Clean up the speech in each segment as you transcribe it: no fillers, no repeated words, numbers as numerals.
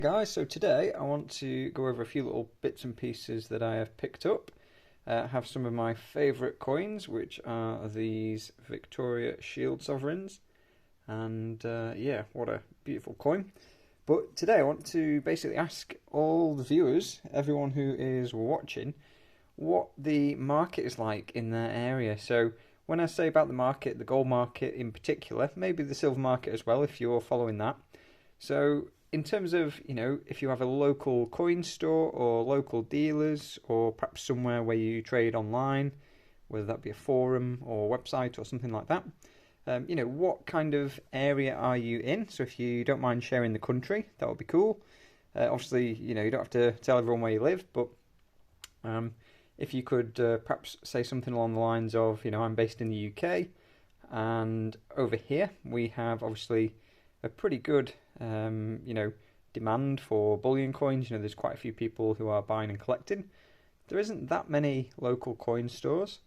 Guys, so today I want to go over a few little bits and pieces that I have picked up. Have some of my favourite coins, which are these Victoria Shield Sovereigns, and yeah, what a beautiful coin. But today I want to basically ask all the viewers, everyone who is watching, what the market is like in their area. So when I say about the market, the gold market in particular, maybe the silver market as well if you're following that. So in terms of, if you have a local coin store or local dealers or perhaps somewhere where you trade online, whether that be a forum or website or something like that, what kind of area are you in? So if you don't mind sharing the country, that would be cool. Obviously, you don't have to tell everyone where you live, but if you could perhaps say something along the lines of, I'm based in the UK, and over here we have obviously a pretty good, demand for bullion coins. There's quite a few people who are buying and collecting. There isn't that many local coin stores,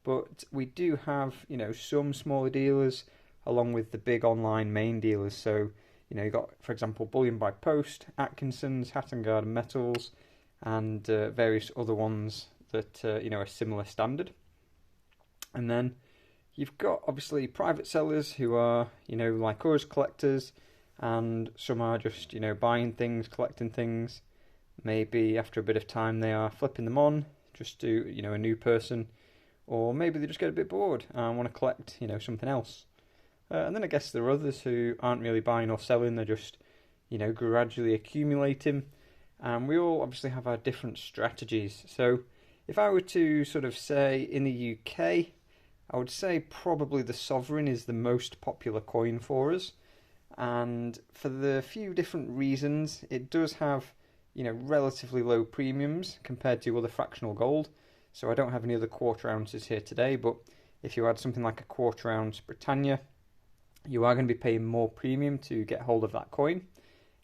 but we do have, some smaller dealers along with the big online main dealers. So, you've got, for example, Bullion by Post, Atkinson's, Hat and Garden Metals, and various other ones that, are similar standard. And then you've got obviously private sellers who are, like us, collectors, and some are just, buying things, collecting things. Maybe after a bit of time they are flipping them on just to, a new person, or maybe they just get a bit bored and want to collect, something else. And then I guess there are others who aren't really buying or selling, they're just, gradually accumulating. And we all obviously have our different strategies. So if I were to sort of say in the UK, I would say probably the Sovereign is the most popular coin for us, and for the few different reasons. It does have, relatively low premiums compared to other fractional gold. So I don't have any other quarter ounces here today, but if you had something like a quarter ounce Britannia, you are going to be paying more premium to get hold of that coin.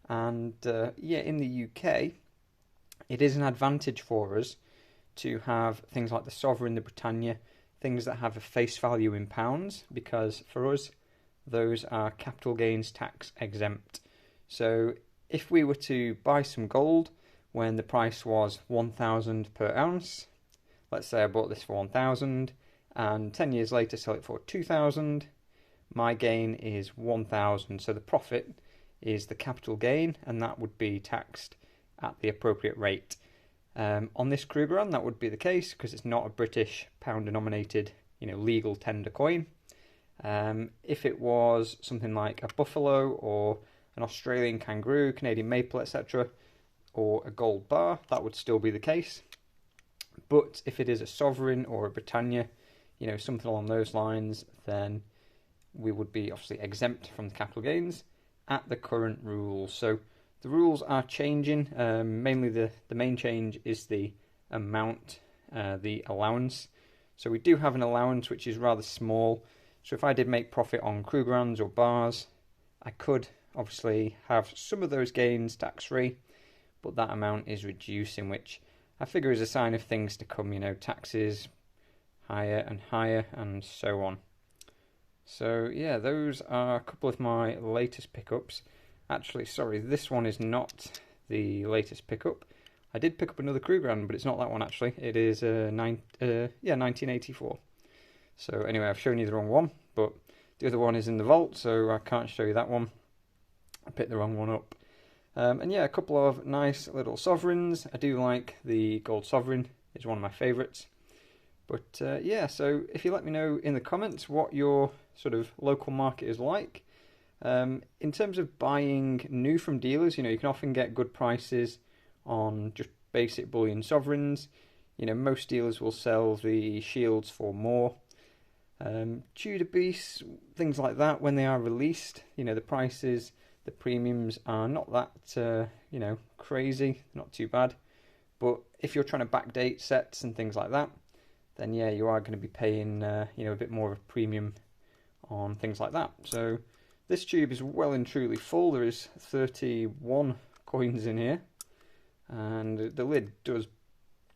And in the UK, it is an advantage for us to have things like the Sovereign, the Britannia, things that have a face value in pounds, because for us those are capital gains tax exempt. So if we were to buy some gold when the price was 1,000 per ounce, let's say I bought this for 1,000 and 10 years later sell it for 2,000, my gain is 1,000. So the profit is the capital gain, and that would be taxed at the appropriate rate. On this Krugerrand, that would be the case because it's not a British pound-denominated, legal tender coin. If it was something like a buffalo or an Australian kangaroo, Canadian maple, etc., or a gold bar, that would still be the case. But if it is a Sovereign or a Britannia, something along those lines, then we would be obviously exempt from the capital gains at the current rules. So the rules are changing. Mainly the main change is the amount, the allowance. So we do have an allowance which is rather small. So if I did make profit on Krugerrands or bars, I could obviously have some of those gains tax-free, but that amount is reducing, which I figure is a sign of things to come, taxes higher and higher and so on. So yeah, those are a couple of my latest pickups. Actually, sorry, this one is not the latest pickup. I did pick up another Krugerrand, but it's not that one actually. It is 1984. So anyway, I've shown you the wrong one, but the other one is in the vault, so I can't show you that one. I picked the wrong one up. And yeah, a couple of nice little Sovereigns. I do like the Gold Sovereign, it's one of my favourites. But yeah, so if you let me know in the comments what your sort of local market is like. In terms of buying new from dealers, you can often get good prices on just basic bullion Sovereigns. Most dealers will sell the shields for more. Tudor beasts, things like that, when they are released, the prices, the premiums are not that, crazy, not too bad. But if you're trying to backdate sets and things like that, then yeah, you are going to be paying, a bit more of a premium on things like that. So this tube is well and truly full. There is 31 coins in here, and the lid does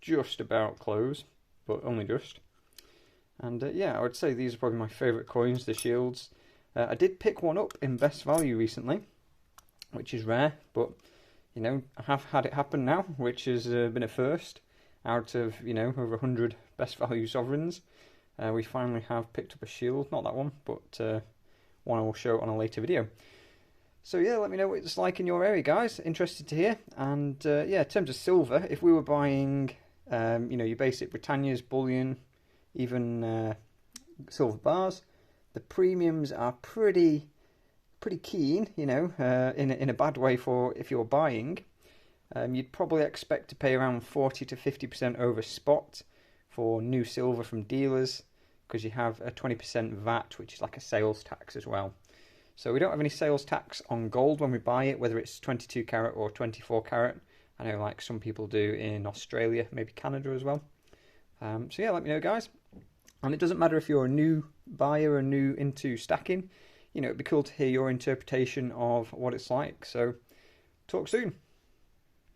just about close, but only just. And yeah, I would say these are probably my favourite coins, the shields. I did pick one up in best value recently, which is rare, but you know, I have had it happen now, which has been a first out of, you know, over 100 best value sovereigns. We finally have picked up a shield, not that one, but one I will show on a later video. So yeah, let me know what it's like in your area, guys. Interested to hear. And yeah, in terms of silver, if we were buying, you know, your basic Britannias, Bullion, even silver bars, the premiums are pretty keen, you know, in a bad way for if you're buying. You'd probably expect to pay around 40 to 50% over spot for new silver from dealers, because you have a 20% VAT, which is like a sales tax as well. So we don't have any sales tax on gold when we buy it, whether it's 22 carat or 24 carat. I know like some people do in Australia, maybe Canada as well. So yeah, let me know, guys. And it doesn't matter if you're a new buyer or new into stacking. You know, it'd be cool to hear your interpretation of what it's like. So talk soon.